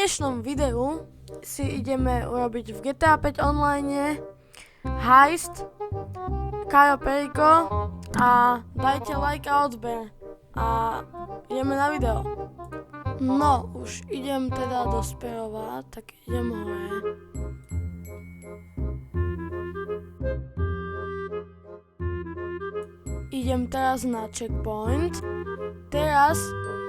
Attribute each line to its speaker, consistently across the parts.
Speaker 1: dnešnom videu si ideme urobiť v GTA 5 online heist Cayo Perico a dajte like a odber a ideme na video. No, už idem teda do Sperova, tak idem hore. Idem teraz na checkpoint. Teraz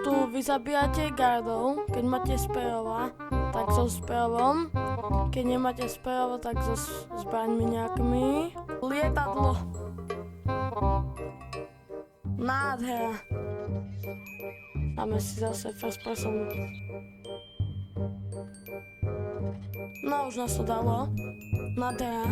Speaker 1: tu vy zabíjate gardov, keď máte Sperova, tak so Sperovom. Keď nemáte Sperovo, tak so zbraňmi nejakými. Lietadlo. Nádhera. Dáme si zase first person. No, už nás to dalo. Nádhera.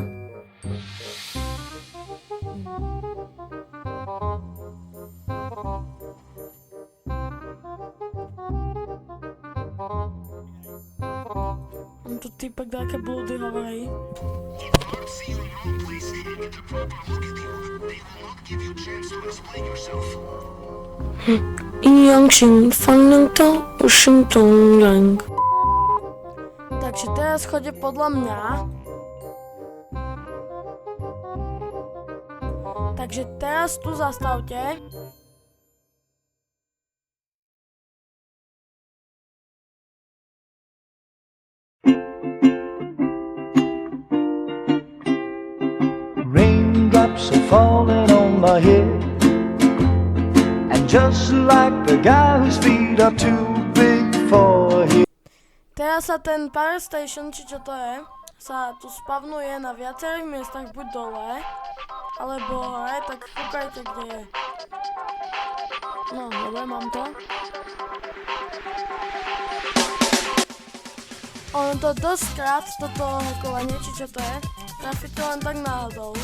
Speaker 1: On tu týpek také blúdy hovorí. Takže teraz chodí podľa mňa. Takže teraz tu zastavte.
Speaker 2: Raindrops are falling on my head, and just like the guy whose feet are too big for him.
Speaker 1: Teraz sa ten Power Station, či čo to je, sa tu spavnuje na viacerých miestach, buď dole, alebo hore, tak kúkajte, kde je. No, dobre, mám to. Ono to dosť krát, toto hackovanie, či čo to je, trafi to len tak náhodou.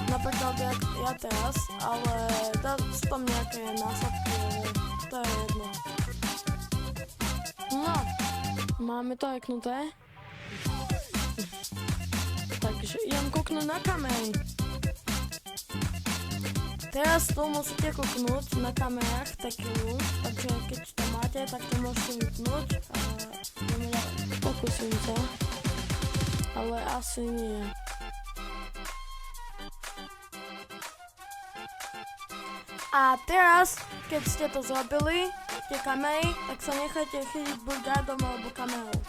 Speaker 1: Napríklad ja teraz, ale sú tam nejaké následky, to je jedno. No, máme to hacknuté. Takže idem kúknúť na kamery. Teraz tu musíte kúknúť na kamerách tequilu, takže keď to máte, tak to môžete vypnúť a ideme ďalej. Pokúsim sa, ale asi nie. A teraz, keď ste to zrobili, tie kamery, tak sa nechajte chytiť buď gardom alebo kamerou.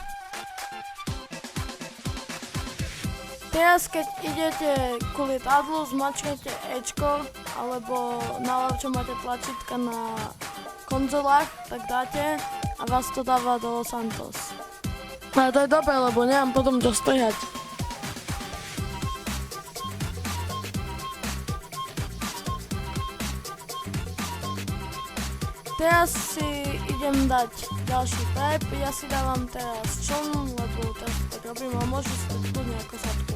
Speaker 1: Teraz, keď idete ku lietadlu, zmačknete Ečko, alebo naľavo, čo máte tlačítka na konzolách, tak dáte a vás to dáva do Los Santos. Ale to je dobré, lebo nemám potom čo strihať. Teraz si idem dať ďalší prep, ja si dávam teraz čln, lebo teraz to tak robím, ale môžu si dať kľudne ako sadku.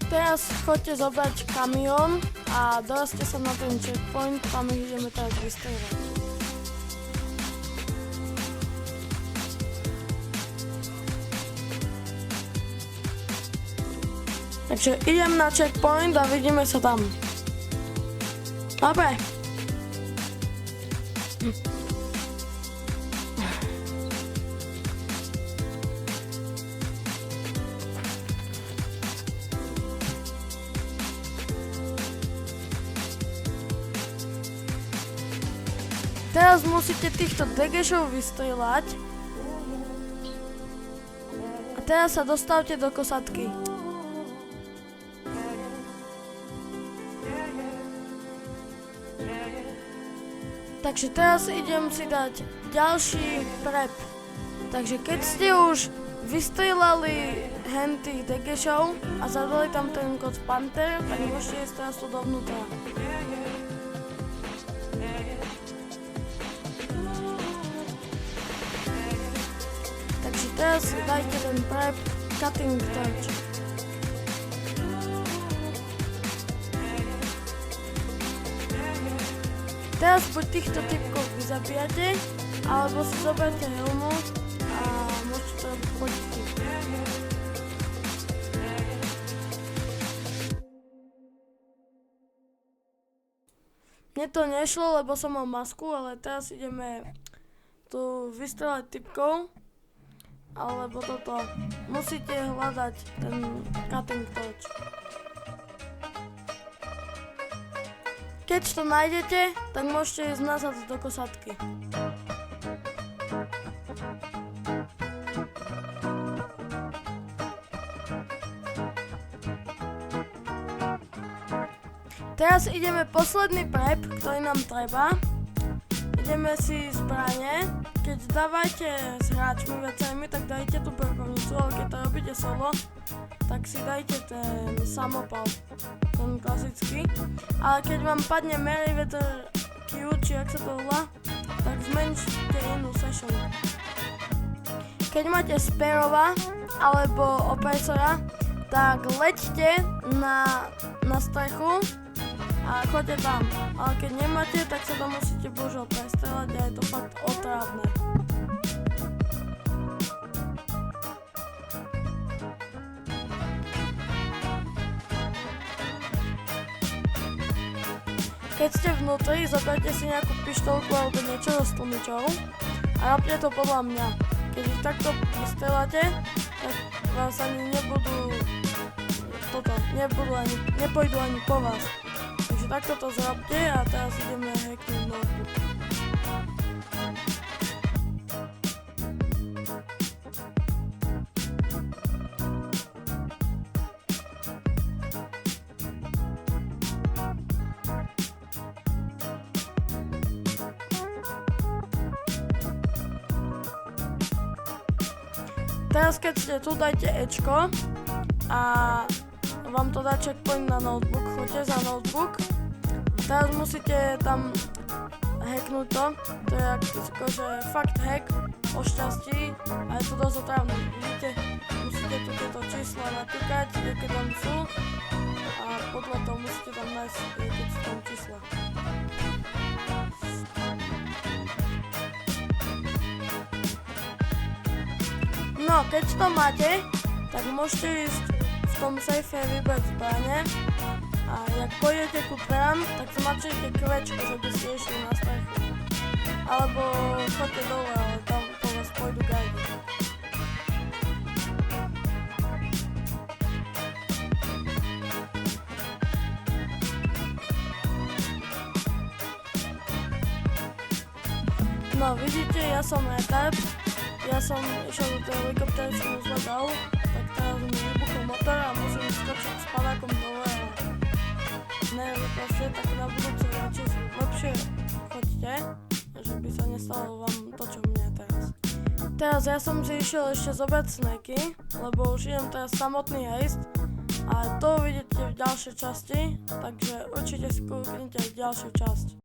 Speaker 1: Teraz choďte zobrať kamión a dorazte sa na ten checkpoint, tam ich ideme teraz vystrieľať. Takže idem na checkpoint a vidíme sa tam. Dobre. Teraz musíte týchto degešov vystrieľať. A teraz sa dostavte do kosatky. Takže teraz idem si dať ďalší prep. Takže keď ste už vystrieľali tých degešov a zadali tam ten kód Panther, tak môžete ísť teraz tu dovnútra. Takže teraz si dajte ten prep Cutting Torch. Teraz buď týchto typkov vy zabijate, alebo si zoberte helmu a môžete to robiť potichu. Mne to nešlo, lebo som mal masku, ale teraz ideme tu vystrelať typkov, alebo toto. Musíte hľadať ten cutting torch. Keď to nájdete, tak môžete ísť nazad do kosatky. Teraz ideme posledný prep, ktorý nám treba. Ideme si zbrane. Keď dávajte s hráčmi viacerými, tak dajte tú brkovnicu, ale keď to robíte solo, tak si dajte ten samopal, ten klasický. Ale keď vám padne Merryweather Q, či jak sa to volá, tak zmenšite inú session. Keď máte Sparrowa alebo opresora, tak leďte na strechu a choďte tam. Ale keď nemáte, tak sa to musíte bohužiaľ prestrelať a je to fakt otrávne. Keď ste vnútri, zoberte si nejakú pištolku alebo niečo so stlmičou a robte to podľa mňa. Keď ich takto vystreláte, tak vás ani nepôjdu ani po vás. Takže takto to zrobte a teraz ideme hacknúť notebook. Teraz keď ste tu, dajte Ečko a vám to dá checkpoint na notebook, choďte za notebook. Teraz musíte tam hacknúť to je akože fakt hack o šťastí a je to dosť otrávne. Vidíte, musíte tu tieto čísla natýkať, aké tam sú a podľa toho musíte tam nájsť, keď sú tam čísla. No, keď to máte, tak môžete ísť v tom safe vybrať zbrane a jak pôjdete ku dverám, tak zmačujte kvečko, že by ste išli na strechu. Alebo choďte dole, ale tam po vás pôjdu guidy. No, vidíte, ja som retard. Ja som išiel do tej helikoptéry, som už zvedal, tak teraz mi vybuchol motor a musím skočiť s padákom dole a neviem proste, tak na budúce radšej lepšie choďte, že by sa nestalo vám to, čo mne teraz. Teraz ja som si išiel ešte zobrať snacky, lebo už idem teraz samotný heist a to uvidíte v ďalšej časti, takže určite si kúknite ďalšiu časť.